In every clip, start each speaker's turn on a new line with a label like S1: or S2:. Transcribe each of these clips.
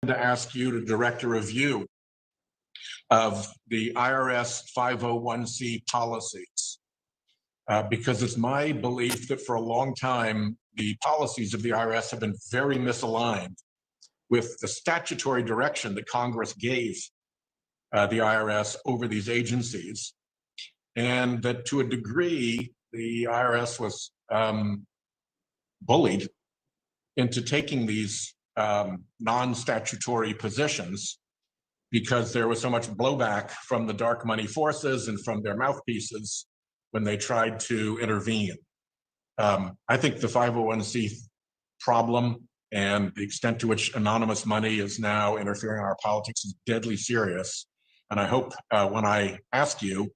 S1: to ask you to direct a review of the IRS 501c policies, because it's my belief that for a long time, the policies of the IRS have been very misaligned with the statutory direction that Congress gave the IRS over these agencies, and that to a degree, the IRS was bullied into taking these non-statutory positions because there was so much blowback from the dark money forces and from their mouthpieces when they tried to intervene. I think the 501c problem and the extent to which anonymous money is now interfering in our politics is deadly serious. And I hope when I ask you,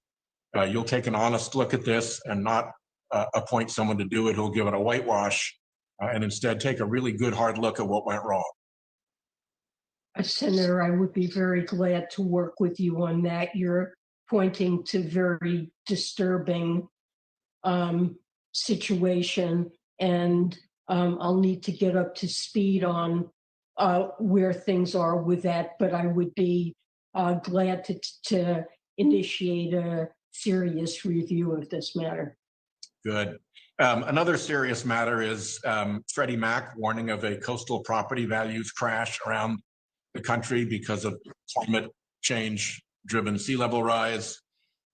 S1: you'll take an honest look at this and not appoint someone to do it who'll give it a whitewash, and instead take a really good hard look at what went wrong.
S2: Senator, I would be very glad to work with you on that. You're pointing to very disturbing situation, and I'll need to get up to speed on where things are with that, but I would be glad to initiate a serious review of this matter.
S1: Good. Another serious matter is Freddie Mac warning of a coastal property values crash around the country because of climate change driven sea level rise.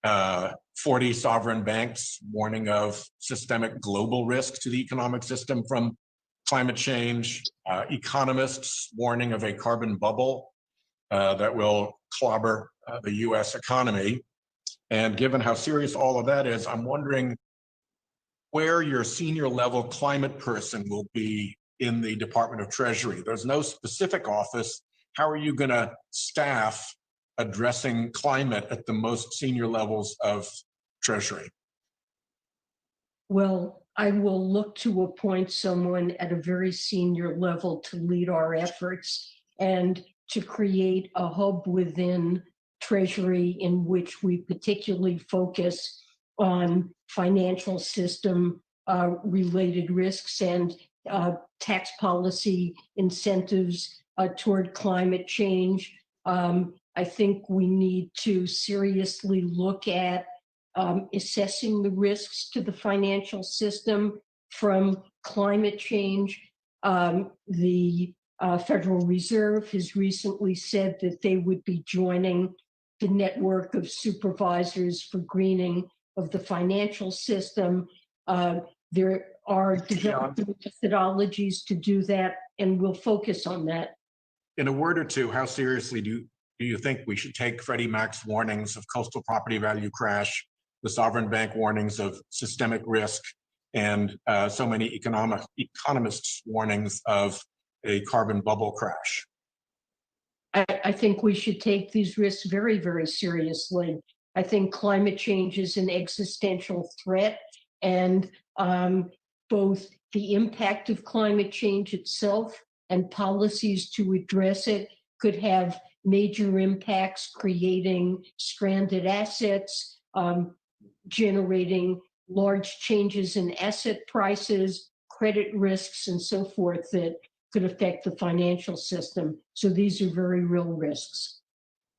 S1: 40 sovereign banks warning of systemic global risk to the economic system from climate change. Economists warning of a carbon bubble that will clobber the US economy. And given how serious all of that is, I'm wondering where your senior level climate person will be in the Department of Treasury. There's no specific office. How are you going to staff addressing climate at the most senior levels of Treasury?
S2: Well, I will look to appoint someone at a very senior level to lead our efforts and to create a hub within Treasury in which we particularly focus on financial system related risks and tax policy incentives toward climate change. I think we need to seriously look at assessing the risks to the financial system from climate change. The Federal Reserve has recently said that they would be joining the network of supervisors for greening of the financial system. There are developing methodologies to do that, and we'll focus on that.
S1: In a word or two, how seriously do you think we should take Freddie Mac's warnings of coastal property value crash, the sovereign bank warnings of systemic risk, and so many economists' warnings of a carbon bubble crash?
S2: I think we should take these risks very, very seriously. I think climate change is an existential threat, and both the impact of climate change itself and policies to address it could have major impacts, creating stranded assets, generating large changes in asset prices, credit risks, and so forth that could affect the financial system. So these are very real risks.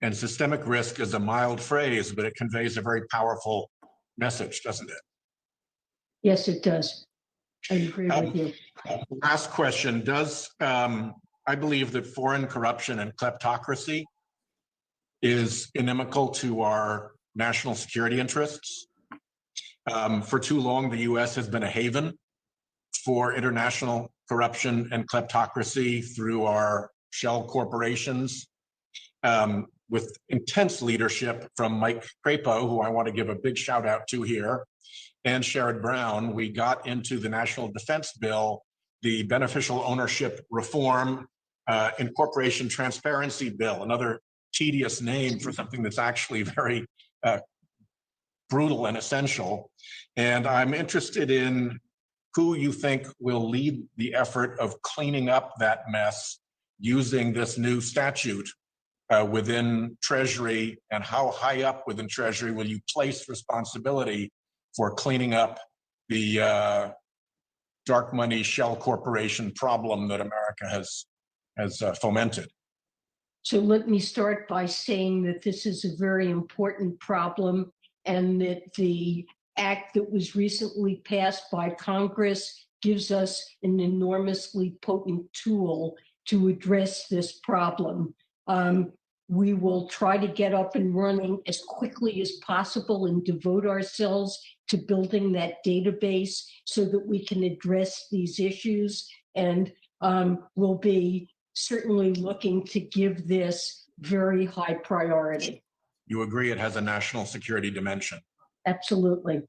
S1: And systemic risk is a mild phrase, but it conveys a very powerful message, doesn't it?
S2: Yes, it does. I agree with you.
S1: Last question. I believe that foreign corruption and kleptocracy is inimical to our national security interests. For too long, the US has been a haven for international corruption and kleptocracy through our shell corporations, with intense leadership from Mike Crapo, who I want to give a big shout out to here, and Sherrod Brown. We got into the National Defense Bill the Beneficial Ownership Reform Incorporation Transparency Bill, another tedious name for something that's actually very brutal and essential. And I'm interested in who you think will lead the effort of cleaning up that mess using this new statute within Treasury, and how high up within Treasury will you place responsibility for cleaning up the dark money shell corporation problem that America has fomented?
S2: So let me start by saying that this is a very important problem and that the act that was recently passed by Congress gives us an enormously potent tool to address this problem. We will try to get up and running as quickly as possible and devote ourselves to building that database so that we can address these issues. And we'll be certainly looking to give this very high priority.
S1: You agree it has a national security dimension?
S2: Absolutely.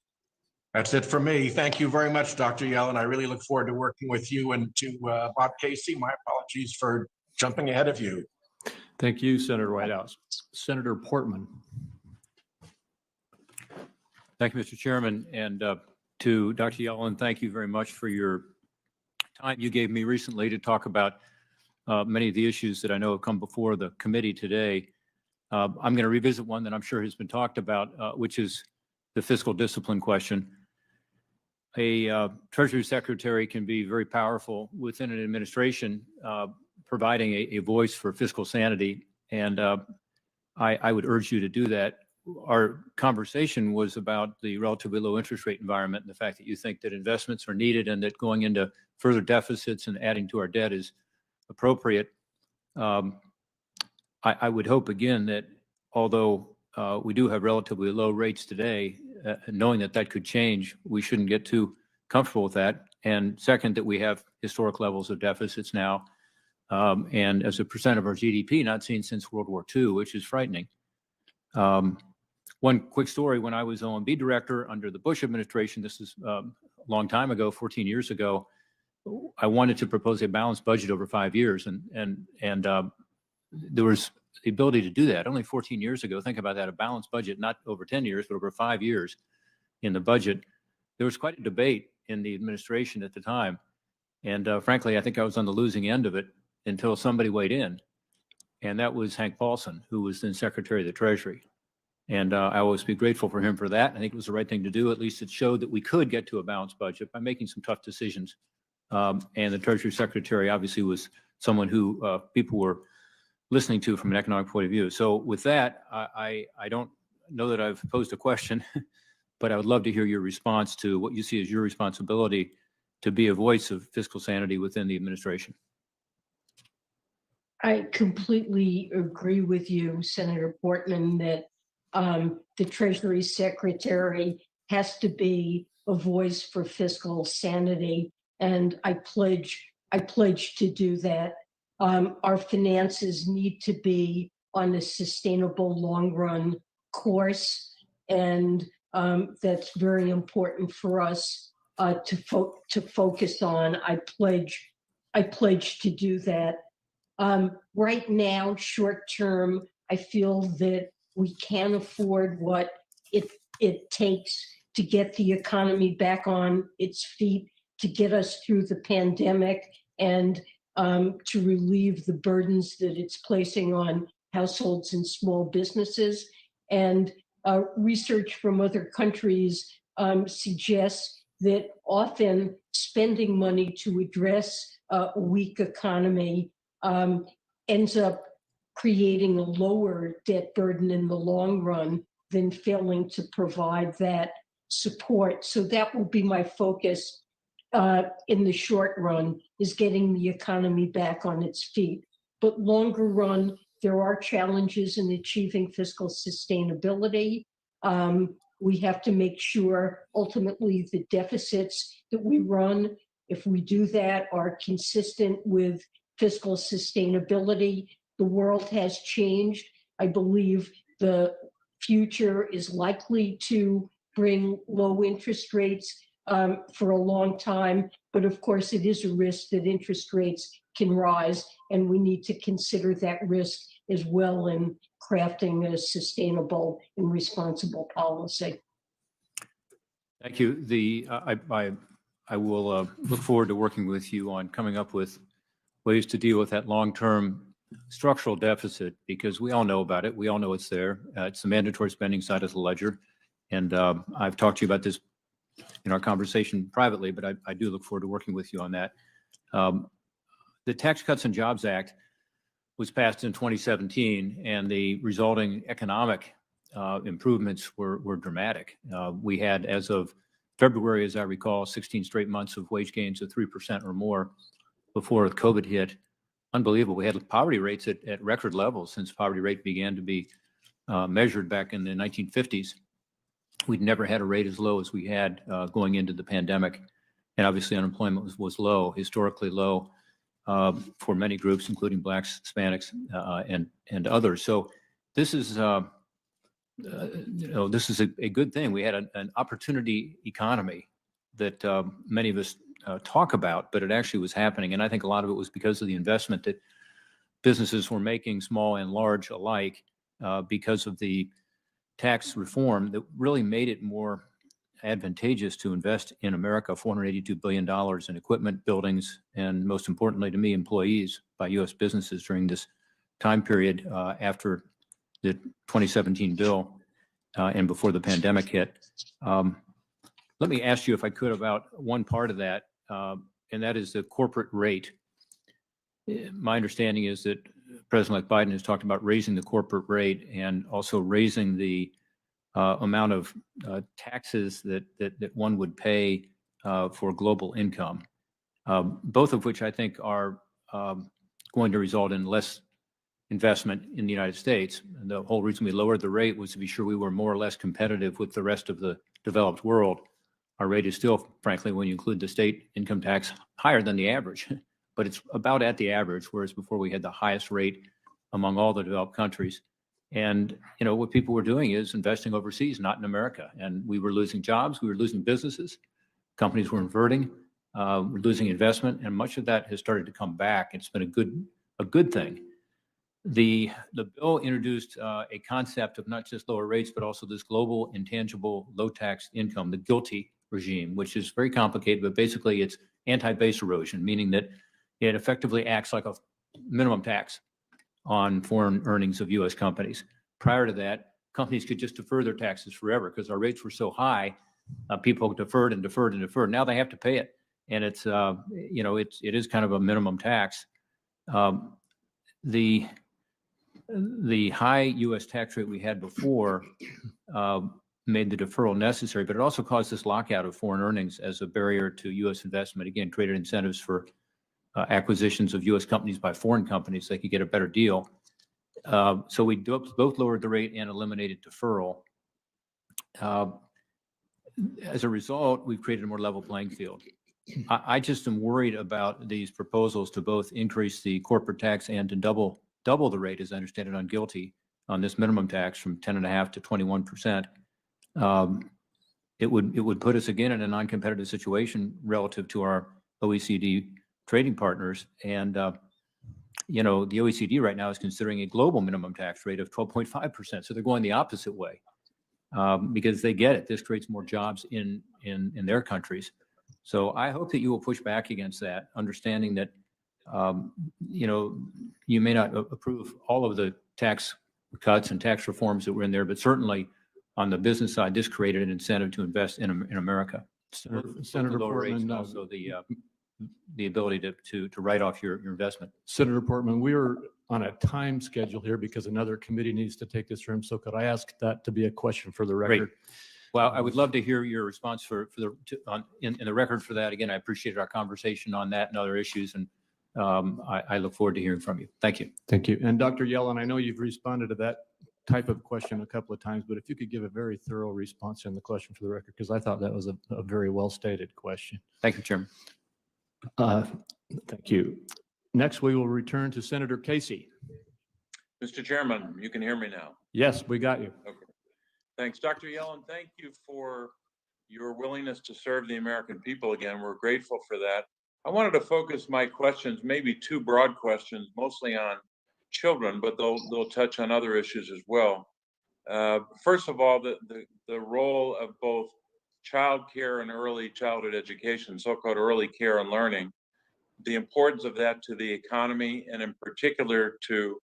S1: That's it for me. Thank you very much, Dr. Yellen. I really look forward to working with you, and to Bob Casey, my apologies for jumping ahead of you.
S3: Thank you, Senator Whitehouse. Senator Portman. Thank you, Mr. Chairman. And to Dr. Yellen, thank you very much for your time you gave me recently to talk about many of the issues that I know have come before the committee today. I'm going to revisit one that I'm sure has been talked about, which is the fiscal discipline question. A Treasury Secretary can be very powerful within an administration, providing a voice for fiscal sanity. And I would urge you to do that. Our conversation was about the relatively low interest rate environment and the fact that you think that investments are needed and that going into further deficits and adding to our debt is appropriate. I would hope again that although we do have relatively low rates today, knowing that that could change, we shouldn't get too comfortable with that. And second, that we have historic levels of deficits now, and as a percent of our GDP, not seen since World War II, which is frightening. One quick story: when I was OMB director under the Bush administration, this is a long time ago, 14 years ago, I wanted to propose a balanced budget over 5 years, and there was the ability to do that only 14 years ago. Think about that, a balanced budget, not over 10 years, but over 5 years in the budget. There was quite a debate in the administration at the time. And frankly, I think I was on the losing end of it until somebody weighed in. And that was Hank Paulson, who was then Secretary of the Treasury. And I always be grateful for him for that. I think it was the right thing to do. At least it showed that we could get to a balanced budget by making some tough decisions. And the Treasury Secretary obviously was someone who people were listening to from an economic point of view. So with that, I don't know that I've posed a question, but I would love to hear your response to what you see as your responsibility to be a voice of fiscal sanity within the administration.
S2: I completely agree with you, Senator Portman, that the Treasury Secretary has to be a voice for fiscal sanity, and I pledge to do that. Our finances need to be on a sustainable long-run course, and that's very important for us to focus on. I pledge to do that. Right now, short term, I feel that we can't afford what it takes to get the economy back on its feet, to get us through the pandemic, and to relieve the burdens that it's placing on households and small businesses. And research from other countries suggests that often spending money to address a weak economy ends up creating a lower debt burden in the long run than failing to provide that support. So that will be my focus in the short run, is getting the economy back on its feet. But longer run, there are challenges in achieving fiscal sustainability. We have to make sure ultimately the deficits that we run, if we do that, are consistent with fiscal sustainability. The world has changed. I believe the future is likely to bring low interest rates for a long time, but of course it is a risk that interest rates can rise, and we need to consider that risk as well in crafting a sustainable and responsible policy.
S3: Thank you. I will look forward to working with you on coming up with ways to deal with that long-term structural deficit, because we all know about it. We all know it's there. It's the mandatory spending side of the ledger. And I've talked to you about this in our conversation privately, but I do look forward to working with you on that. The Tax Cuts and Jobs Act was passed in 2017, and the resulting economic improvements were dramatic. We had, as of February, as I recall, 16 straight months of wage gains of 3% or more before COVID hit. Unbelievable. We had poverty rates at record levels since poverty rate began to be measured back in the 1950s. We'd never had a rate as low as we had going into the pandemic. And obviously unemployment was low, historically low for many groups, including Blacks, Hispanics, and others. So this is, this is a good thing. We had an opportunity economy that many of us talk about, but it actually was happening. And I think a lot of it was because of the investment that businesses were making, small and large alike, because of the tax reform that really made it more advantageous to invest in America, $482 billion in equipment, buildings, and most importantly to me, employees by U.S. businesses during this time period after the 2017 bill and before the pandemic hit. Let me ask you, if I could, about one part of that, and that is the corporate rate. My understanding is that President-elect Biden has talked about raising the corporate rate and also raising the amount of taxes that one would pay for global income, both of which I think are going to result in less investment in the United States. And the whole reason we lowered the rate was to be sure we were more or less competitive with the rest of the developed world. Our rate is still, frankly, when you include the state income tax, higher than the average, but it's about at the average, whereas before we had the highest rate among all the developed countries. And, you know, what people were doing is investing overseas, not in America. And we were losing jobs, we were losing businesses, companies were inverting, we're losing investment, and much of that has started to come back. It's been a good thing. The bill introduced a concept of not just lower rates, but also this global intangible low tax income, the GILTI regime, which is very complicated, but basically it's anti-base erosion, meaning that it effectively acts like a minimum tax on foreign earnings of U.S. companies. Prior to that, companies could just defer their taxes forever because our rates were so high. People deferred and deferred and deferred. Now they have to pay it, and it's it is kind of a minimum tax. The high U.S. tax rate we had before made the deferral necessary, but it also caused this lockout of foreign earnings as a barrier to U.S. investment. Again, created incentives for acquisitions of U.S. companies by foreign companies so they could get a better deal. So we both lowered the rate and eliminated deferral. As a result, we've created a more level playing field. I just am worried about these proposals to both increase the corporate tax and to double the rate, as I understand it, on GILTI, on this minimum tax from 10.5% to 21%. It would put us again in a non-competitive situation relative to our OECD trading partners. And, the OECD right now is considering a global minimum tax rate of 12.5%. So they're going the opposite way because they get it. This creates more jobs in their countries. So I hope that you will push back against that, understanding that, you may not approve all of the tax cuts and tax reforms that were in there, but certainly on the business side, this created an incentive to invest in America.
S4: Senator
S3: Lower rates and
S4: Portman,
S3: also the ability to write off your investment.
S4: Senator Portman, we are on a time schedule here because another committee needs to take this room. So could I ask that to be a question for the record?
S3: Great. Well, I would love to hear your response in the record for that. Again, I appreciated our conversation on that and other issues, and I look forward to hearing from you. Thank you.
S4: Thank you. And Dr. Yellen, I know you've responded to that type of question a couple of times, but if you could give a very thorough response in the question for the record, because I thought that was a very well stated question.
S3: Thank you, Chairman.
S4: Thank you. Next, we will return to Senator Casey.
S5: Mr. Chairman, you can hear me now.
S4: Yes, we got you.
S5: Okay. Thanks, Dr. Yellen. Thank you for your willingness to serve the American people again. We're grateful for that. I wanted to focus my questions, maybe two broad questions, mostly on children, but they'll touch on other issues as well. First of all, the role of both child care and early childhood education, so-called early care and learning, the importance of that to the economy, and in particular to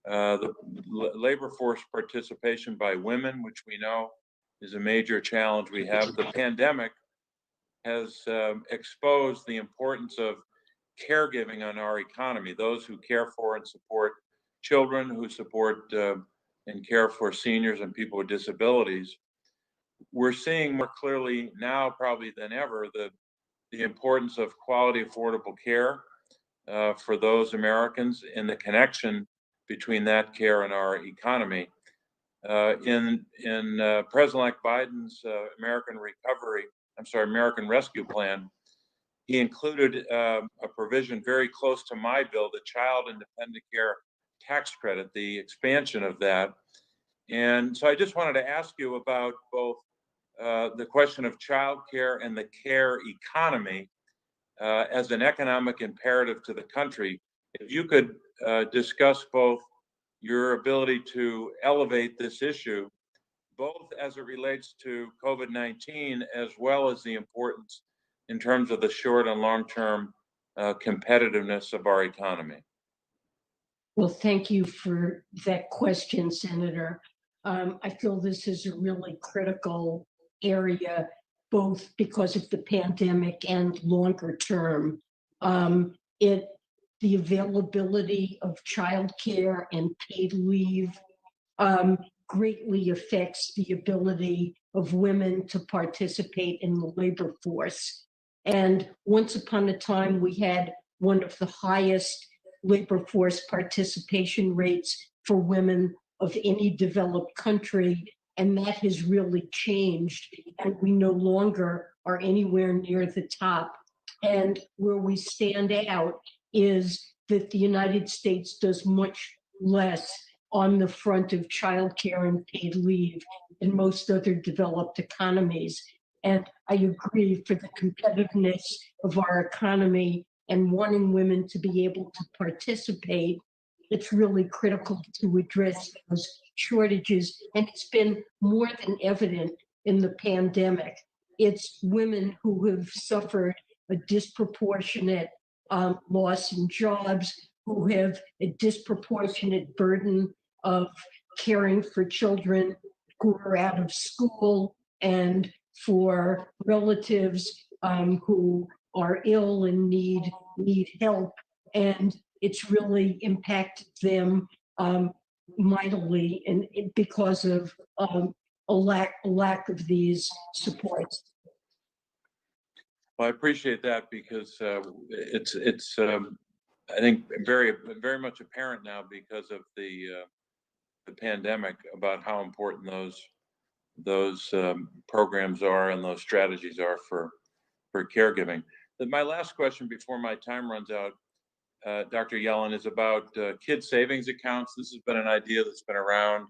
S5: the labor force participation by women, which we know is a major challenge we have. The pandemic has exposed the importance of caregiving on our economy, those who care for and support children, who support and care for seniors and people with disabilities. We're seeing more clearly now, probably than ever, the importance of quality, affordable care for those Americans and the connection between that care and our economy. In President-elect Biden's American Rescue Plan, he included a provision very close to my bill, the Child and Dependent Care Tax Credit, the expansion of that. And so I just wanted to ask you about both the question of childcare and the care economy as an economic imperative to the country. If you could discuss both your ability to elevate this issue, both as it relates to COVID-19, as well as the importance in terms of the short and long-term competitiveness of our economy.
S2: Well, thank you for that question, Senator. I feel this is a really critical area, both because of the pandemic and longer term. The availability of childcare and paid leave greatly affects the ability of women to participate in the labor force. And once upon a time, we had one of the highest labor force participation rates for women of any developed country, and that has really changed, and we no longer are anywhere near the top. And where we stand out is that the United States does much less on the front of childcare and paid leave than most other developed economies. And I agree, for the competitiveness of our economy and wanting women to be able to participate, it's really critical to address those shortages. And it's been more than evident in the pandemic. It's women who have suffered a disproportionate loss in jobs, who have a disproportionate burden of caring for children who are out of school, and for relatives who are ill and need help. And it's really impacted them mightily, and because of a lack of these supports.
S5: Well, I appreciate that, because it's I think very much apparent now, because of the pandemic, about how important those programs are and those strategies are for caregiving. My last question before my time runs out, Dr. Yellen, is about kid savings accounts. This has been an idea that's been around,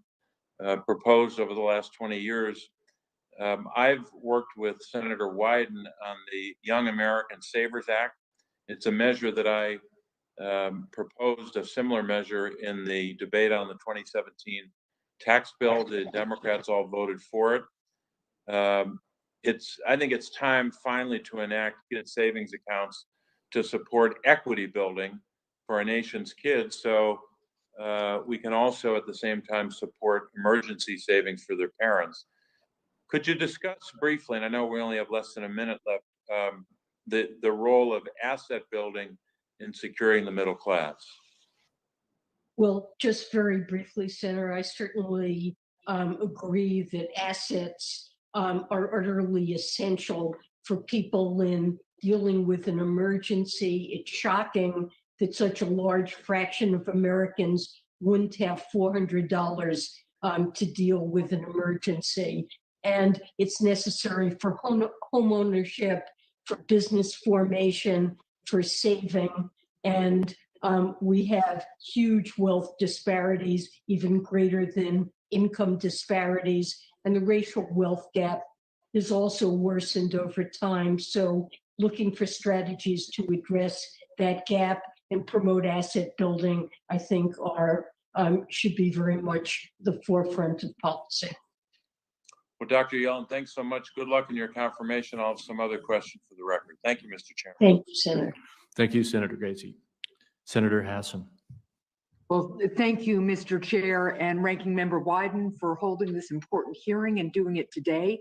S5: proposed over the last 20 years. I've worked with Senator Wyden on the Young American Savers Act. It's a measure that I proposed, a similar measure, in the debate on the 2017 tax bill. The Democrats all voted for it. I think it's time finally to enact kid savings accounts to support equity building for our nation's kids, so we can also at the same time support emergency savings for their parents. Could you discuss briefly, and I know we only have less than a minute left, the role of asset building in securing the middle class?
S2: Well, just very briefly, Senator, I certainly agree that assets are utterly essential for people in dealing with an emergency. It's shocking that such a large fraction of Americans wouldn't have $400 to deal with an emergency. And it's necessary for home ownership, for business formation, for saving. And we have huge wealth disparities, even greater than income disparities. And the racial wealth gap has also worsened over time. So looking for strategies to address that gap and promote asset building, I think, should be very much the forefront of policy.
S5: Well, Dr. Yellen, thanks so much. Good luck in your confirmation. I'll have some other questions for the record. Thank you, Mr. Chairman.
S2: Thank you, Senator.
S4: Thank you, Senator Gracie. Senator Hassan.
S6: Well, thank you, Mr. Chair and Ranking Member Wyden, for holding this important hearing and doing it today.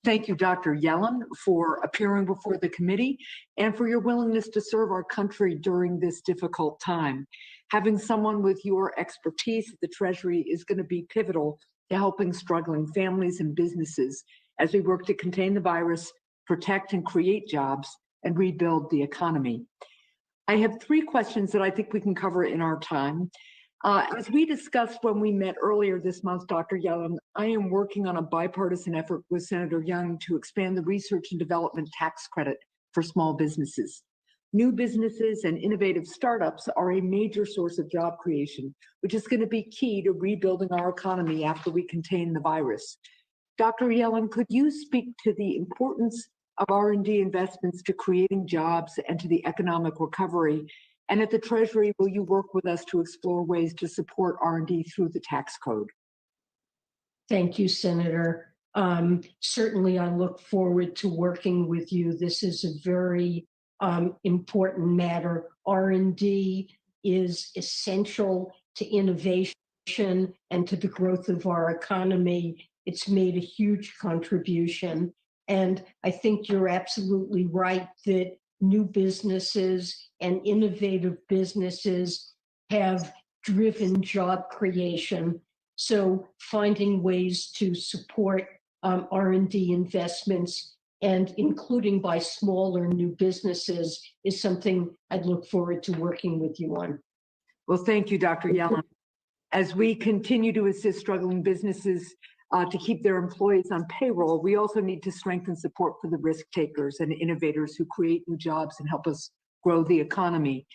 S6: Thank you, Dr. Yellen, for appearing before the committee and for your willingness to serve our country during this difficult time. Having someone with your expertise at the Treasury is going to be pivotal to helping struggling families and businesses as we work to contain the virus, protect and create jobs, and rebuild the economy. I have 3 questions that I think we can cover in our time. As we discussed when we met earlier this month, Dr. Yellen, I am working on a bipartisan effort with Senator Young to expand the research and development tax credit for small businesses. New businesses and innovative startups are a major source of job creation, which is going to be key to rebuilding our economy after we contain the virus. Dr. Yellen, could you speak to the importance of R&D investments to creating jobs and to the economic recovery? And at the Treasury, will you work with us to explore ways to support R&D through the tax code?
S2: Thank you, Senator. Certainly, I look forward to working with you. This is a very important matter. R&D is essential to innovation and to the growth of our economy. It's made a huge contribution. And I think you're absolutely right that new businesses and innovative businesses have driven job creation. So finding ways to support R&D investments and including by smaller new businesses is something I'd look forward to working with you on.
S6: Well, thank you, Dr. Yellen. As we continue to assist struggling businesses to keep their employees on payroll, we also need to strengthen support for the risk takers and innovators who create new jobs and help us grow the economy.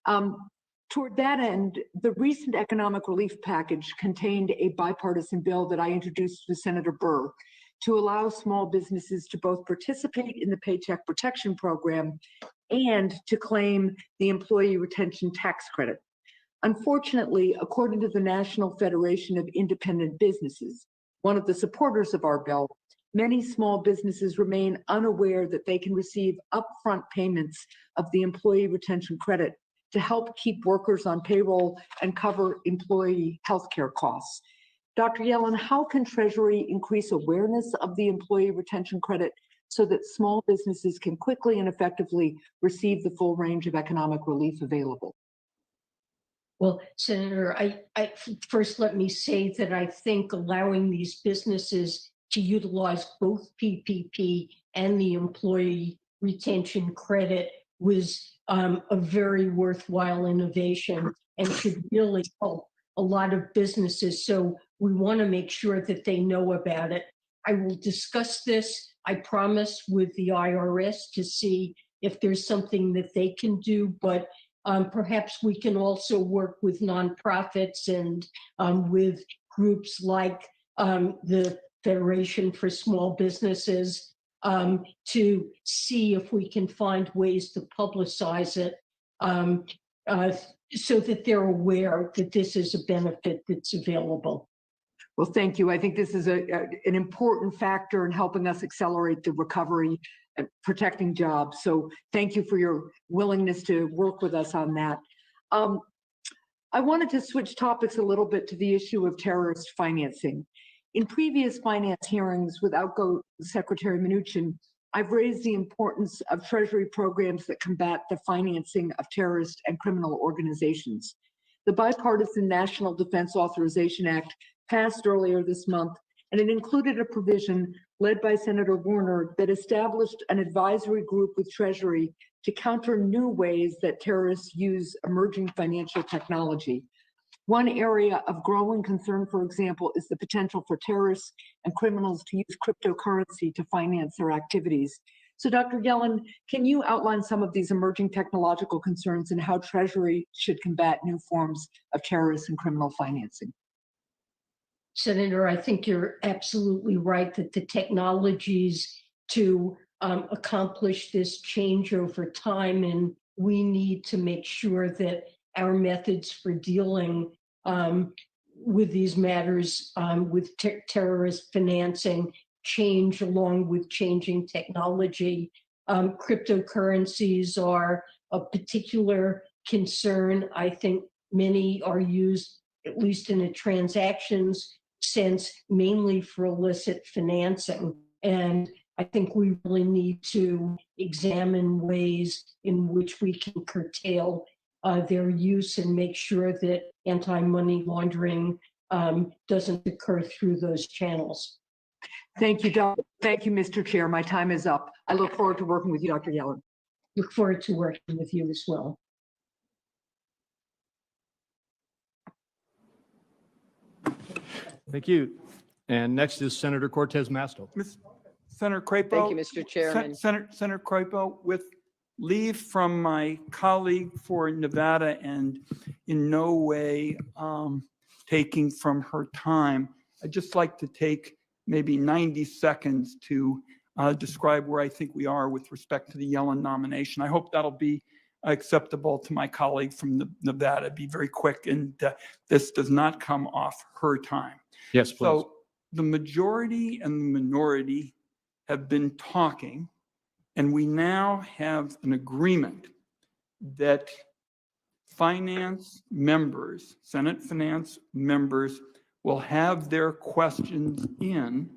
S6: Toward that end, the recent economic relief package contained a bipartisan bill that I introduced with Senator Burr to allow small businesses to both participate in the Paycheck Protection Program and to claim the Employee Retention Tax Credit. Unfortunately, according to the National Federation of Independent Businesses, one of the supporters of our bill, many small businesses remain unaware that they can receive upfront payments of the Employee Retention Credit to help keep workers on payroll and cover employee health care costs. Dr. Yellen, how can Treasury increase awareness of the Employee Retention Credit so that small businesses can quickly and effectively receive the full range of economic relief available?
S2: Well, Senator, I first let me say that I think allowing these businesses to utilize both PPP and the Employee Retention Credit was a very worthwhile innovation and should really help a lot of businesses. So we want to make sure that they know about it. I will discuss this, I promise, with the IRS to see if there's something that they can do, but perhaps we can also work with nonprofits and with groups like the Federation for Small Businesses to see if we can find ways to publicize it so that they're aware that this is a benefit that's available.
S6: Well, thank you. I think this is an important factor in helping us accelerate the recovery and protecting jobs. So thank you for your willingness to work with us on that. I wanted to switch topics a little bit to the issue of terrorist financing. In previous finance hearings with outgoing Secretary Mnuchin, I've raised the importance of Treasury programs that combat the financing of terrorist and criminal organizations. The bipartisan National Defense Authorization Act passed earlier this month, and it included a provision led by Senator Warner that established an advisory group with Treasury to counter new ways that terrorists use emerging financial technology. One area of growing concern, for example, is the potential for terrorists and criminals to use cryptocurrency to finance their activities. So, Dr. Yellen, can you outline some of these emerging technological concerns and how Treasury should combat new forms of terrorist and criminal financing?
S2: Senator, I think you're absolutely right that the technologies to accomplish this change over time, and we need to make sure that our methods for dealing with these matters with terrorist financing change along with changing technology. Cryptocurrencies are a particular concern. I think many are used, at least in a transactions sense, mainly for illicit financing. And I think we really need to examine ways in which we can curtail their use and make sure that anti-money laundering doesn't occur through those channels.
S6: Thank you, Thank you, Mr. Chair. My time is up. I look forward to working with you, Dr. Yellen.
S2: Look forward to working with you as well.
S4: Thank you. And next is Senator Cortez Masto.
S7: Senator Crapo.
S8: Thank you, Mr. Chairman.
S7: Senator Crapo, with leave from my colleague for Nevada and in no way taking from her time, I'd just like to take maybe 90 seconds to describe where I think we are with respect to the Yellen nomination. I hope that'll be acceptable to my colleague from Nevada. Be very quick, and this does not come off her time.
S4: Yes, please.
S7: So the majority and the minority have been talking, and we now have an agreement that finance members, Senate finance members, will have their questions in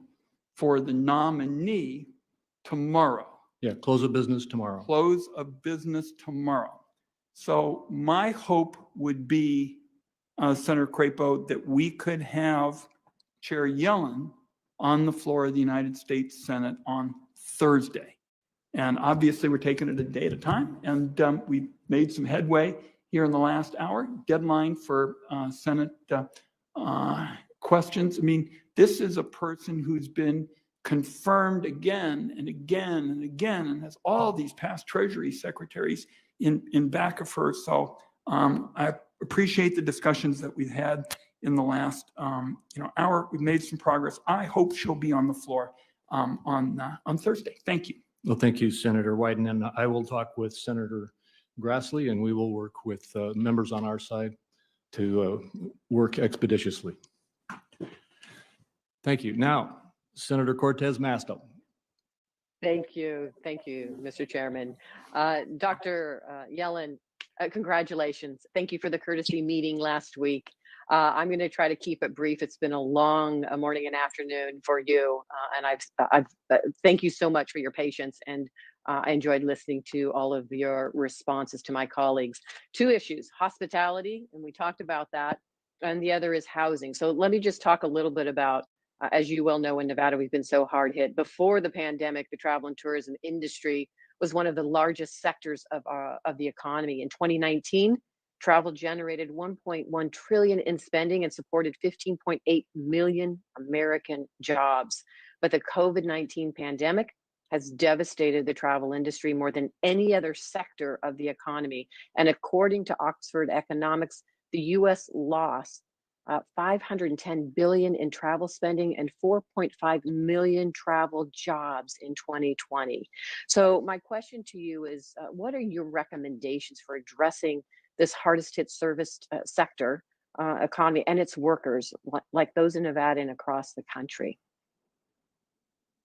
S7: for the nominee tomorrow.
S4: Yeah, close of business tomorrow.
S7: Close of business tomorrow. So my hope would be, Senator Crapo, that we could have Chair Yellen on the floor of the United States Senate on Thursday. And obviously, we're taking it a day at a time. And we made some headway here in the last hour. Deadline for Senate questions. I mean, this is a person who's been confirmed again and again and again, and has all these past Treasury secretaries in back of her. So I appreciate the discussions that we've had in the last hour. We've made some progress. I hope she'll be on the floor on Thursday. Thank you.
S4: Well, thank you, Senator Wyden. And I will talk with Senator Grassley, and we will work with members on our side to work expeditiously. Thank you. Now, Senator Cortez Masto.
S8: Thank you, Mr. Chairman. Dr. Yellen, congratulations. Thank you for the courtesy meeting last week. I'm going to try to keep it brief. It's been a long morning and afternoon for you, and I've thank you so much for your patience, and I enjoyed listening to all of your responses to my colleagues. Two issues: hospitality, and we talked about that, and the other is housing. So let me just talk a little bit about, as you well know, in Nevada, we've been so hard hit. Before the pandemic, the travel and tourism industry was one of the largest sectors of the economy. In 2019, travel generated 1.1 trillion in spending and supported 15.8 million American jobs. But the COVID-19 pandemic has devastated the travel industry more than any other sector of the economy. And according to Oxford Economics, the US lost 510 billion in travel spending and 4.5 million travel jobs in 2020. So my question to you is, what are your recommendations for addressing this hardest hit service sector economy and its workers, like those in Nevada and across the country?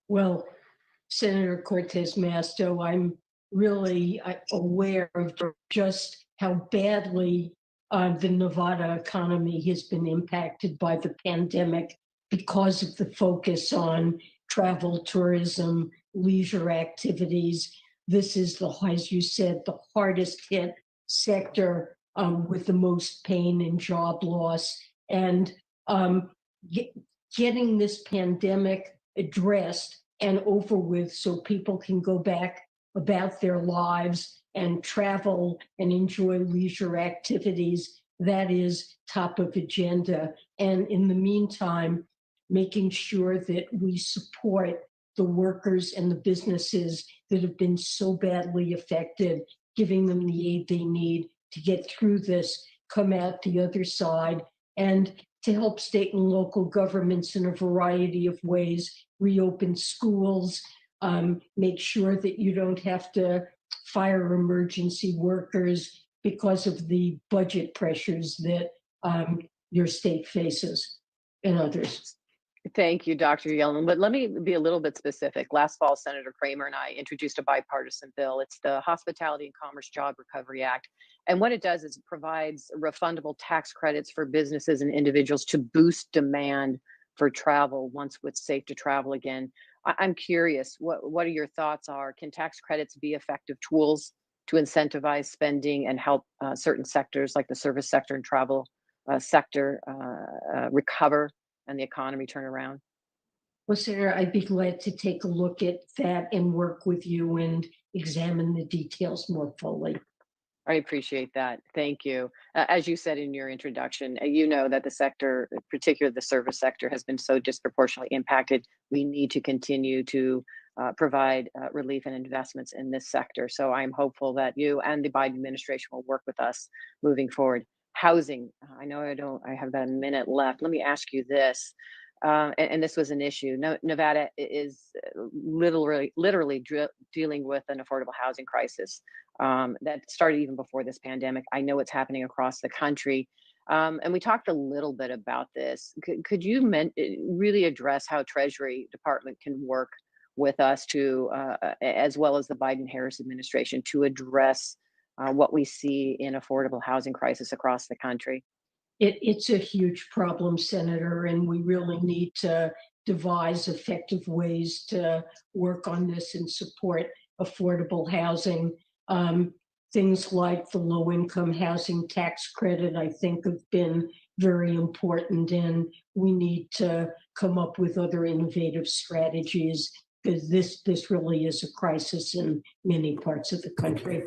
S2: Well, Senator Cortez Masto, I'm really aware of just how badly the Nevada economy has been impacted by the pandemic because of the focus on travel, tourism, leisure activities. This is, as you said, the hardest hit sector with the most pain and job loss. And getting this pandemic addressed and over with so people can go back about their lives and travel and enjoy leisure activities, that is top of agenda. And in the meantime, making sure that we support the workers and the businesses that have been so badly affected, giving them the aid they need to get through this, come out the other side, and to help state and local governments in a variety of ways, reopen schools, make sure that you don't have to fire emergency workers because of the budget pressures that your state faces and others.
S8: Thank you, Dr. Yellen. But let me be a little bit specific. Last fall, Senator Kramer and I introduced a bipartisan bill. It's the Hospitality and Commerce Job Recovery Act. And what it does is it provides refundable tax credits for businesses and individuals to boost demand for travel once it's safe to travel again. I'm curious, what are your thoughts are? Can tax credits be effective tools to incentivize spending and help certain sectors like the service sector and travel sector recover and the economy turn around?
S2: Well, Senator, I'd be glad to take a look at that and work with you and examine the details more fully.
S8: I appreciate that. Thank you. As you said in your introduction, you know that the sector, particularly the service sector, has been so disproportionately impacted. We need to continue to provide relief and investments in this sector. So I'm hopeful that you and the Biden administration will work with us moving forward. Housing, I know I have about a minute left. Let me ask you this. And this was an issue. Nevada is literally dealing with an affordable housing crisis that started even before this pandemic. I know it's happening across the country. And we talked a little bit about this. Could you really address how Treasury Department can work with us to, as well as the Biden-Harris administration, to address what we see in affordable housing crisis across the country?
S2: It's a huge problem, Senator, and we really need to devise effective ways to work on this and support affordable housing. Things like the low-income housing tax credit, I think, have been very important, and we need to come up with other innovative strategies because this really is a crisis in many parts of the country.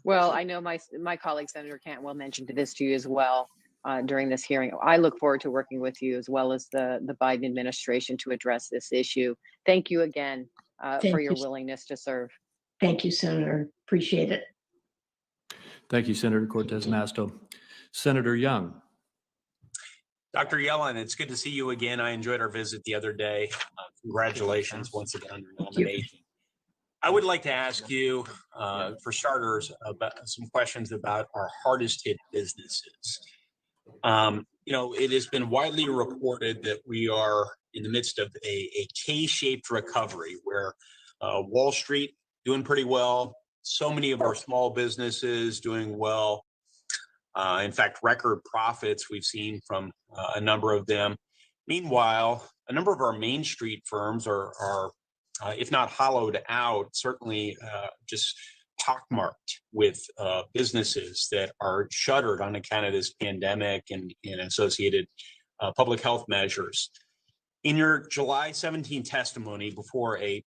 S8: Well, I know my colleague, Senator Cantwell, mentioned this to you as well during this hearing. I look forward to working with you as well as the Biden administration to address this issue. Thank you again for your willingness to serve.
S2: Thank you, Senator. Appreciate it.
S4: Thank you, Senator Cortez Masto. Senator Young.
S9: Dr. Yellen, it's good to see you again. I enjoyed our visit the other day. Congratulations once again on your nomination. I would like to ask you, for starters, about some questions about our hardest hit businesses. It has been widely reported that we are in the midst of a K-shaped recovery where Wall Street doing pretty well, so many of our small businesses doing well. In fact, record profits we've seen from a number of them. Meanwhile, a number of our Main Street firms are if not hollowed out, certainly just pockmarked with businesses that are shuttered on account of this pandemic and associated public health measures. In your July 17 testimony before a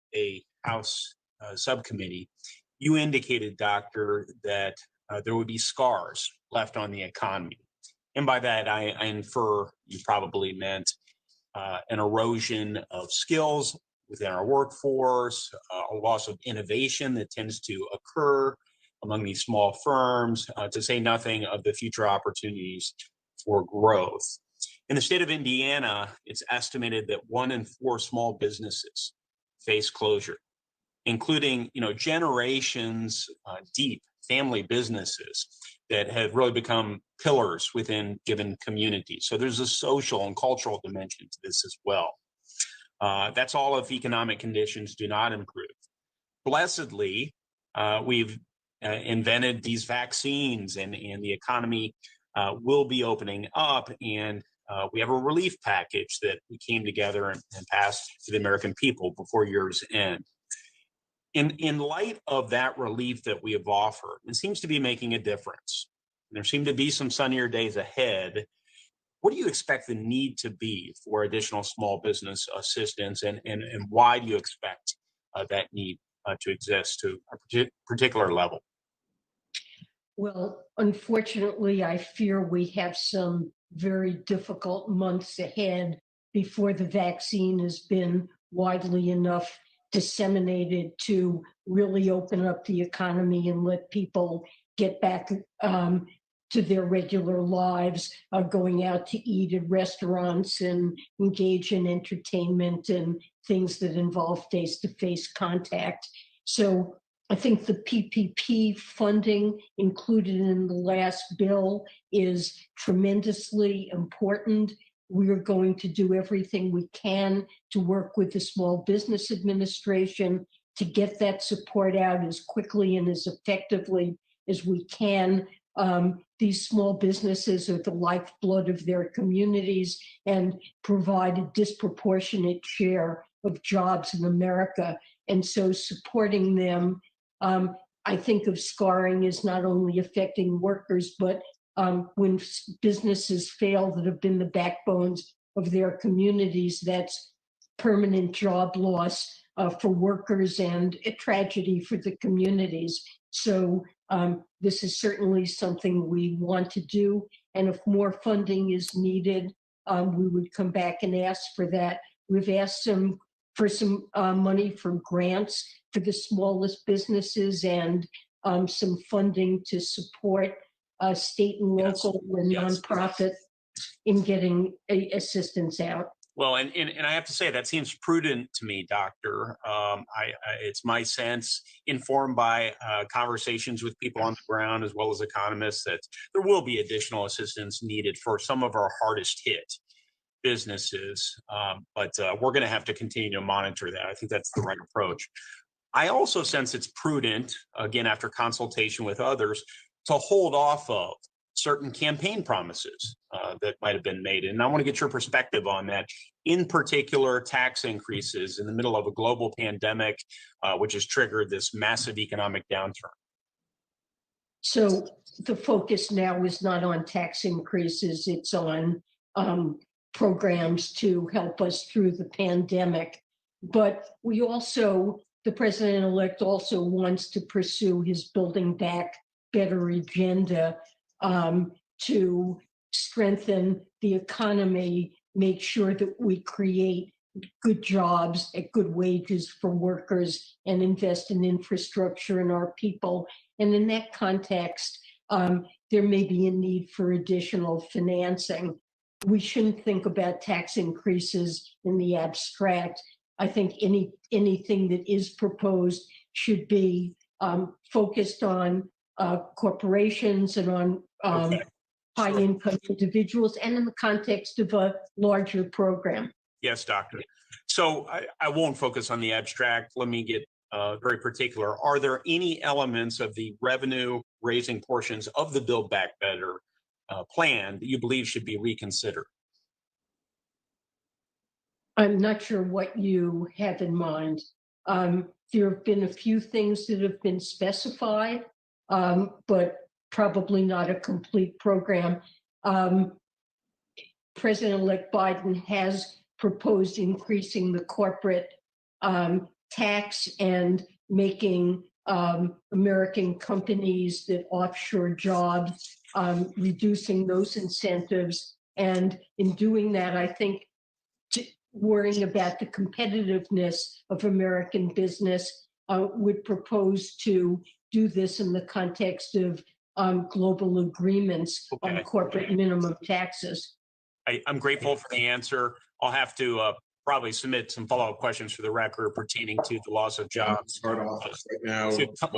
S9: House subcommittee, you indicated, Doctor, that there would be scars left on the economy. And by that, I infer you probably meant an erosion of skills within our workforce, a loss of innovation that tends to occur among these small firms, to say nothing of the future opportunities for growth. In the state of Indiana, it's estimated that 1 in 4 small businesses face closure, including generations deep family businesses that have really become pillars within given communities. So there's a social and cultural dimension to this as well. That's all if economic conditions do not improve. Blessedly, we've invented these vaccines and the economy will be opening up, and we have a relief package that we came together and passed to the American people before year's end. In light of that relief that we have offered, it seems to be making a difference. There seem to be some sunnier days ahead. What do you expect the need to be for additional small business assistance, and why do you expect that need to exist to a particular level?
S2: Well, unfortunately, I fear we have some very difficult months ahead before the vaccine has been widely enough disseminated to really open up the economy and let people get back to their regular lives, going out to eat at restaurants and engage in entertainment and things that involve face-to-face contact. So I think the PPP funding included in the last bill is tremendously important. We're going to do everything we can to work with the Small Business Administration to get that support out as quickly and as effectively as we can. These small businesses are the lifeblood of their communities and provide a disproportionate share of jobs in America. And so supporting them I think of scarring as not only affecting workers, but when businesses fail that have been the backbones of their communities, that's permanent job loss for workers and a tragedy for the communities. So this is certainly something we want to do. And if more funding is needed, we would come back and ask for that. We've asked for some money for grants for the smallest businesses and some funding to support state and local and nonprofit in getting assistance out.
S9: Well, and I have to say that seems prudent to me, Doctor. It's my sense, informed by conversations with people on the ground as well as economists, that there will be additional assistance needed for some of our hardest hit businesses. But we're going to have to continue to monitor that. I think that's the right approach. I also sense it's prudent, again, after consultation with others, to hold off of certain campaign promises that might have been made. And I want to get your perspective on that. In particular, tax increases in the middle of a global pandemic, which has triggered this massive economic downturn.
S2: So the focus now is not on tax increases, it's on programs to help us through the pandemic. But we also, the president-elect also wants to pursue his Building Back Better agenda to strengthen the economy, make sure that we create good jobs at good wages for workers and invest in infrastructure and our people. And in that context, there may be a need for additional financing. We shouldn't think about tax increases in the abstract. I think anything that is proposed should be focused on corporations and on high-income individuals, and in the context of a larger program.
S9: Yes, Doctor. So I won't focus on the abstract. Let me get very particular. Are there any elements of the revenue-raising portions of the Build Back Better plan that you believe should be reconsidered?
S2: I'm not sure what you have in mind. There have been a few things that have been specified, but probably not a complete program. President-elect Biden has proposed increasing the corporate tax and making American companies that offshore jobs, reducing those incentives. And in doing that, I think worrying about the competitiveness of American business, would propose to do this in the context of global agreements on corporate minimum taxes.
S9: I'm grateful for the answer. I'll have to probably submit some follow-up questions for the record pertaining to the loss of jobs.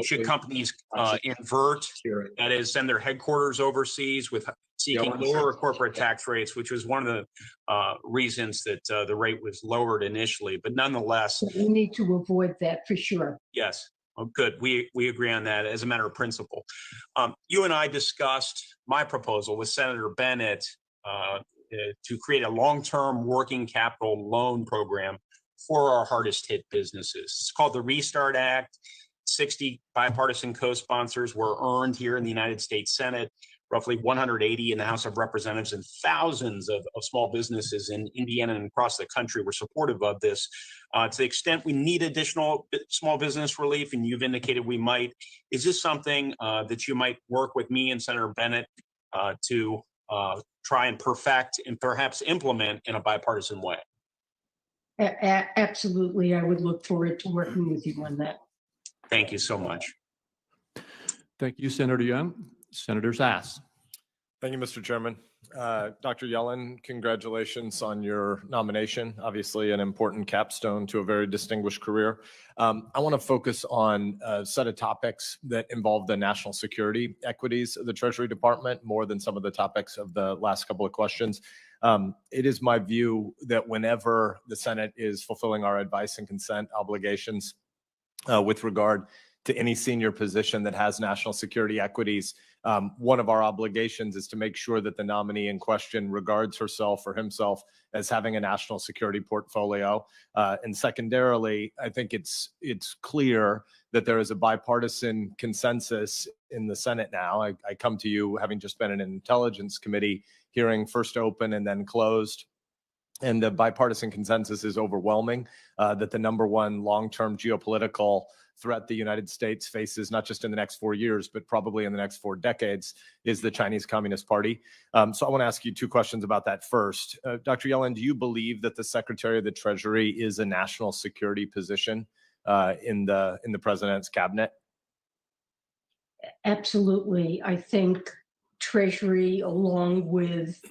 S9: Should companies invert, that is, send their headquarters overseas with seeking lower corporate tax rates, which was one of the reasons that the rate was lowered initially, but nonetheless.
S2: We need to avoid that for sure.
S9: Yes. Oh, good. We agree on that as a matter of principle. You and I discussed my proposal with Senator Bennett to create a long-term working capital loan program for our hardest hit businesses. It's called the Restart Act. 60 bipartisan co-sponsors were earned here in the United States Senate, roughly 180 in the House of Representatives, and thousands of small businesses in Indiana and across the country were supportive of this. To the extent we need additional small business relief, and you've indicated we might, is this something that you might work with me and Senator Bennett to try and perfect and perhaps implement in a bipartisan way?
S2: Absolutely. I would look forward to working with you on that.
S9: Thank you so much.
S4: Thank you, Senator Young. Senator Sass.
S10: Thank you, Mr. Chairman. Dr. Yellen, congratulations on your nomination. Obviously, an important capstone to a very distinguished career. I want to focus on a set of topics that involve the national security equities of the Treasury Department more than some of the topics of the last couple of questions. It is my view that whenever the Senate is fulfilling our advice and consent obligations with regard to any senior position that has national security equities, one of our obligations is to make sure that the nominee in question regards herself or himself as having a national security portfolio. And secondarily, I think it's clear that there is a bipartisan consensus in the Senate now. I come to you having just been in an intelligence committee hearing first open and then closed. And the bipartisan consensus is overwhelming that the number one long-term geopolitical threat the United States faces, not just in the next 4 years, but probably in the next 4 decades, is the Chinese Communist Party. So I want to ask you 2 questions about that first. Dr. Yellen, do you believe that the Secretary of the Treasury is a national security position in the president's cabinet?
S2: Absolutely. I think Treasury, along with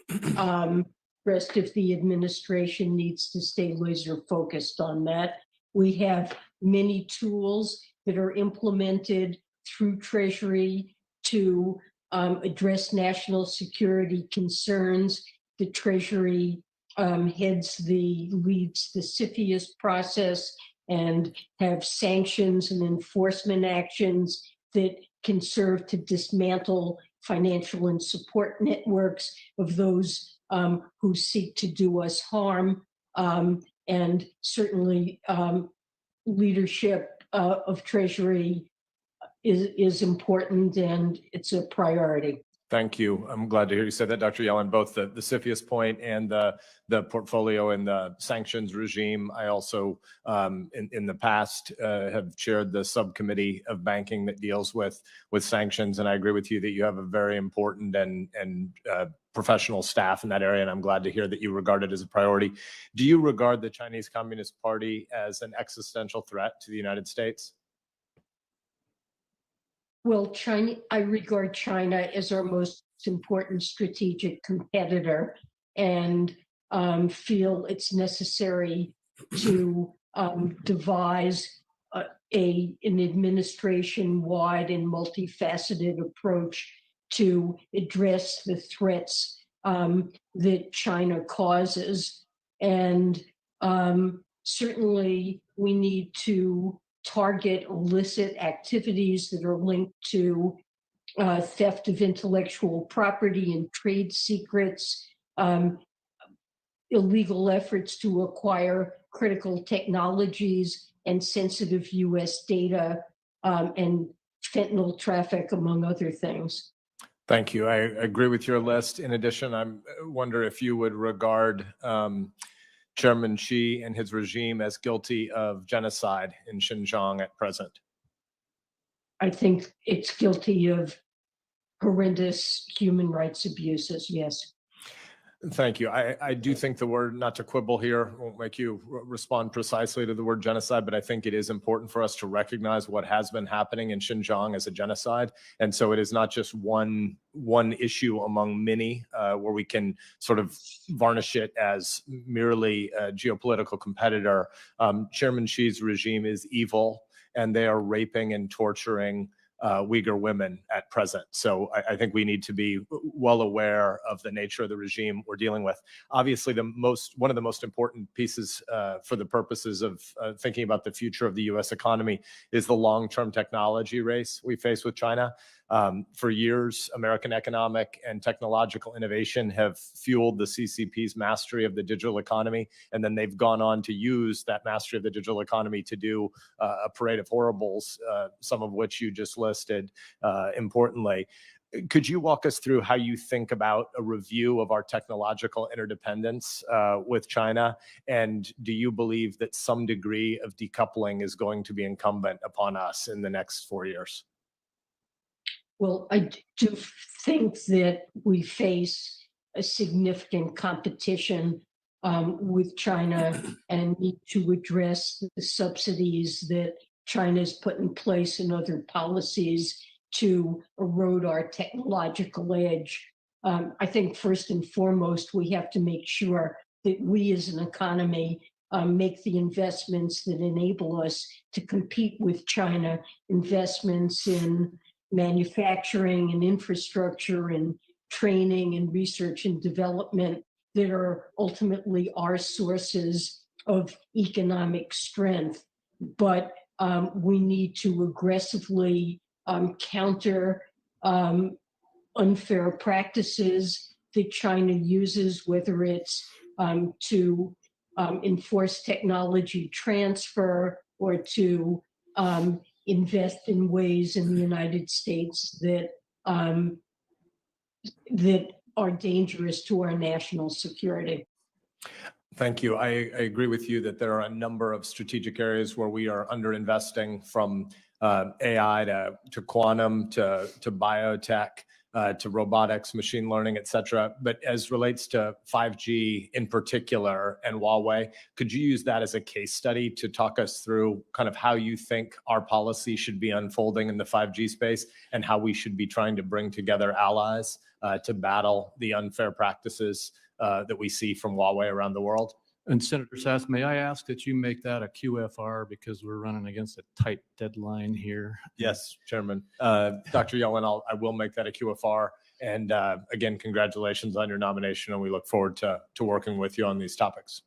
S2: rest of the administration, needs to stay laser focused on that. We have many tools that are implemented through Treasury to address national security concerns. The Treasury leads the CFIUS process and have sanctions and enforcement actions that can serve to dismantle financial and support networks of those who seek to do us harm. And certainly leadership of Treasury is important, and it's a priority.
S10: Thank you. I'm glad to hear you say that, Dr. Yellen, both the CFIUS point and the portfolio and the sanctions regime. I also, in the past, have chaired the subcommittee of banking that deals with sanctions. And I agree with you that you have a very important and professional staff in that area. And I'm glad to hear that you regard it as a priority. Do you regard the Chinese Communist Party as an existential threat to the United States?
S2: Well, I regard China as our most important strategic competitor, and feel it's necessary to devise an administration-wide and multifaceted approach to address the threats that China causes. And certainly we need to target illicit activities that are linked to theft of intellectual property and trade secrets, illegal efforts to acquire critical technologies and sensitive U.S. data, and fentanyl traffic, among other things.
S10: Thank you. I agree with your list. In addition, I wonder if you would regard Chairman Xi and his regime as guilty of genocide in Xinjiang at present.
S2: I think it's guilty of horrendous human rights abuses, yes.
S10: Thank you. I do think the word, not to quibble here, won't make you respond precisely to the word genocide, but I think it is important for us to recognize what has been happening in Xinjiang as a genocide. And so it is not just one issue among many where we can sort of varnish it as merely a geopolitical competitor. Chairman Xi's regime is evil, and they are raping and torturing Uyghur women at present. So I think we need to be well aware of the nature of the regime we're dealing with. Obviously, one of the most important pieces for the purposes of thinking about the future of the U.S. economy is the long-term technology race we face with China. For years, American economic and technological innovation have fueled the CCP's mastery of the digital economy, and then they've gone on to use that mastery of the digital economy to do a parade of horribles, some of which you just listed importantly. Could you walk us through how you think about a review of our technological interdependence with China? And do you believe that some degree of decoupling is going to be incumbent upon us in the next 4 years?
S2: Well, I do think that we face a significant competition with China and need to address the subsidies that China's put in place and other policies to erode our technological edge. I think first and foremost, we have to make sure that we as an economy make the investments that enable us to compete with China, investments in manufacturing and infrastructure and training and research and development that are ultimately our sources of economic strength. But we need to aggressively counter unfair practices that China uses, whether it's to enforce technology transfer or to invest in ways in the United States that that are dangerous to our national security.
S10: Thank you. I agree with you that there are a number of strategic areas where we are underinvesting, from AI to quantum to biotech to robotics, machine learning, et cetera. But as relates to 5G in particular and Huawei, could you use that as a case study to talk us through kind of how you think our policy should be unfolding in the 5G space and how we should be trying to bring together allies to battle the unfair practices that we see from Huawei around the world?
S4: And Senator Sass, may I ask that you make that a QFR because we're running against a tight deadline here?
S10: Yes, Chairman. Dr. Yellen, I will make that a QFR. And again, congratulations on your nomination, and we look forward to working with you on these topics.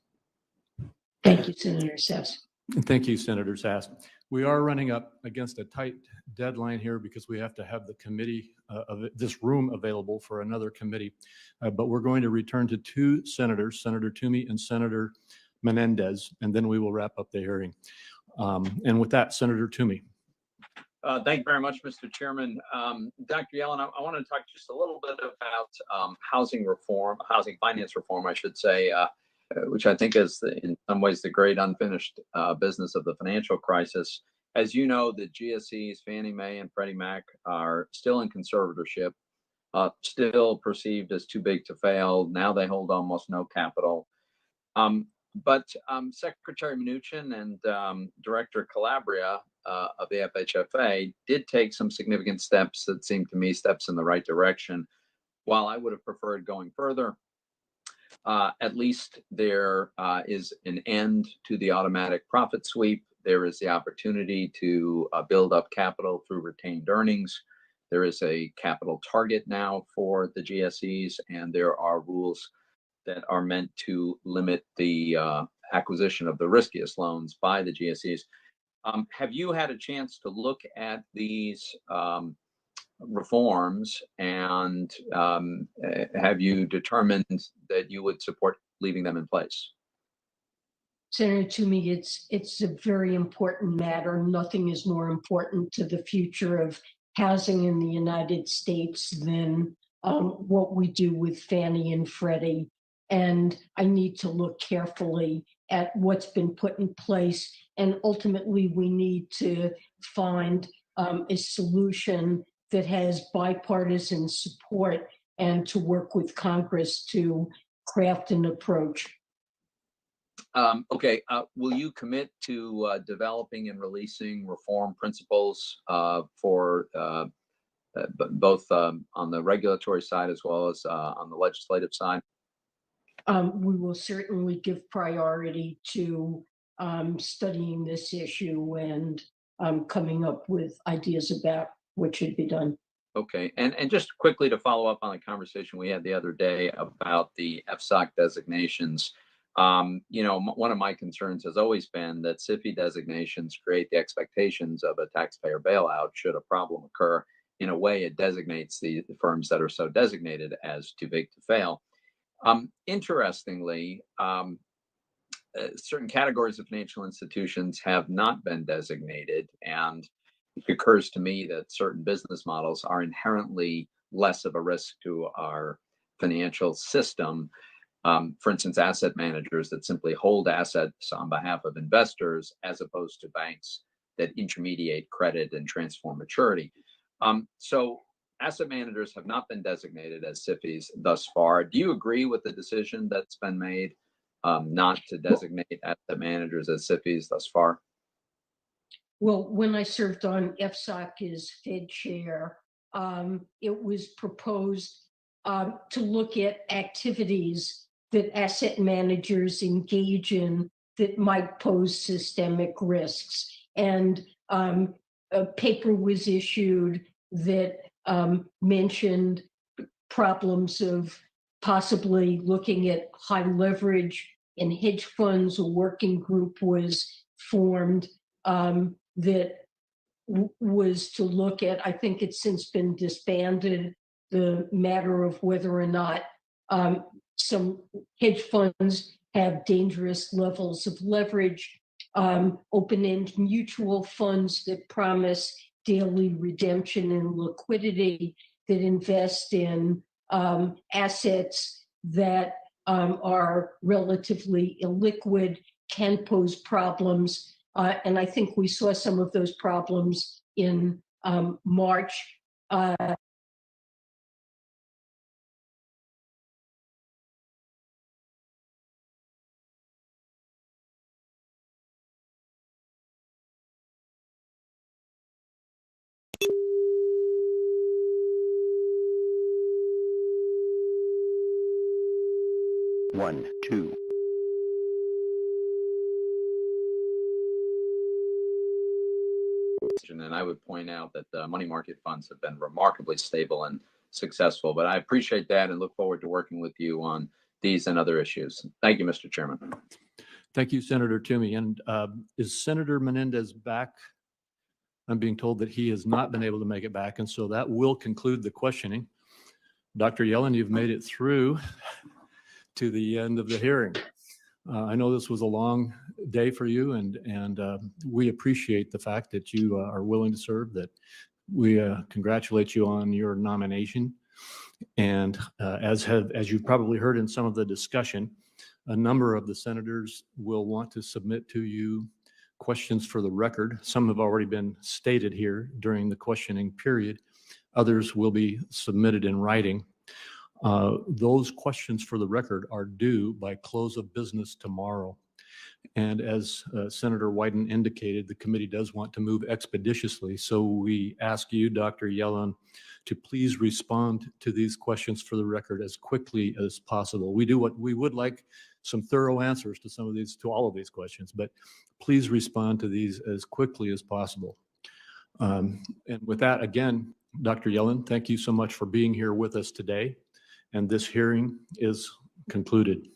S2: Thank you, Senator Sass.
S4: Thank you, Senator Sass. We are running up against a tight deadline here because we have to have the committee of this room available for another committee. But we're going to return to two senators, Senator Toomey and Senator Menendez, and then we will wrap up the hearing. And with that, Senator Toomey.
S11: Thank you very much, Mr. Chairman. Dr. Yellen, I want to talk just a little bit about housing reform, housing finance reform, I should say, which I think is in some ways the great unfinished business of the financial crisis. As you know, the GSEs, Fannie Mae and Freddie Mac, are still in conservatorship, still perceived as too big to fail. Now they hold almost no capital. But Secretary Mnuchin and Director Calabria of the FHFA did take some significant steps that seemed to me steps in the right direction. While I would have preferred going further, at least there is an end to the automatic profit sweep. There is the opportunity to build up capital through retained earnings. There is a capital target now for the GSEs, and there are rules that are meant to limit the acquisition of the riskiest loans by the GSEs. Have you had a chance to look at these reforms, and have you determined that you would support leaving them in place?
S2: Senator Toomey, it's a very important matter. Nothing is more important to the future of housing in the United States than what we do with Fannie and Freddie. And I need to look carefully at what's been put in place. And ultimately, we need to find a solution that has bipartisan support and to work with Congress to craft an approach.
S11: Okay, will you commit to developing and releasing reform principles for both on the regulatory side as well as on the legislative side?
S2: We will certainly give priority to studying this issue and coming up with ideas about what should be done.
S11: Okay, and just quickly to follow up on the conversation we had the other day about the FSOC designations. You know, one of my concerns has always been that SIFI designations create the expectations of a taxpayer bailout should a problem occur. In a way, it designates the firms that are so designated as too big to fail. Interestingly, certain categories of financial institutions have not been designated, and it occurs to me that certain business models are inherently less of a risk to our financial system. For instance, asset managers that simply hold assets on behalf of investors, as opposed to banks that intermediate credit and transform maturity. So asset managers have not been designated as SIFIs thus far. Do you agree with the decision that's been made not to designate asset managers as SIFIs thus far?
S2: Well, when I served on FSOC as Fed chair, it was proposed to look at activities that asset managers engage in that might pose systemic risks. And a paper was issued that mentioned problems of possibly looking at high leverage in hedge funds. A working group was formed that was to look at, I think it's since been disbanded, the matter of whether or not some hedge funds have dangerous levels of leverage, open-end mutual funds that promise daily redemption and liquidity, that invest in assets that are relatively illiquid, can pose problems. And I think we saw some of those problems in March.
S12: One, two.
S11: And I would point out that the money market funds have been remarkably stable and successful. But I appreciate that and look forward to working with you on these and other issues. Thank you, Mr. Chairman.
S4: Thank you, Senator Toomey. And is Senator Menendez back? I'm being told that he has not been able to make it back. And so that will conclude the questioning. Dr. Yellen, you've made it through to the end of the hearing. I know this was a long day for you, and we appreciate the fact that you are willing to serve, that we congratulate you on your nomination. And as you've probably heard in some of the discussion, a number of the senators will want to submit to you questions for the record. Some have already been stated here during the questioning period. Others will be submitted in writing. Those questions for the record are due by close of business tomorrow. And as Senator Wyden indicated, the committee does want to move expeditiously. So we ask you, Dr. Yellen, to please respond to these questions for the record as quickly as possible. We would like some thorough answers to all of these questions, but please respond to these as quickly as possible. And with that, again, Dr. Yellen, thank you so much for being here with us today. And this hearing is concluded.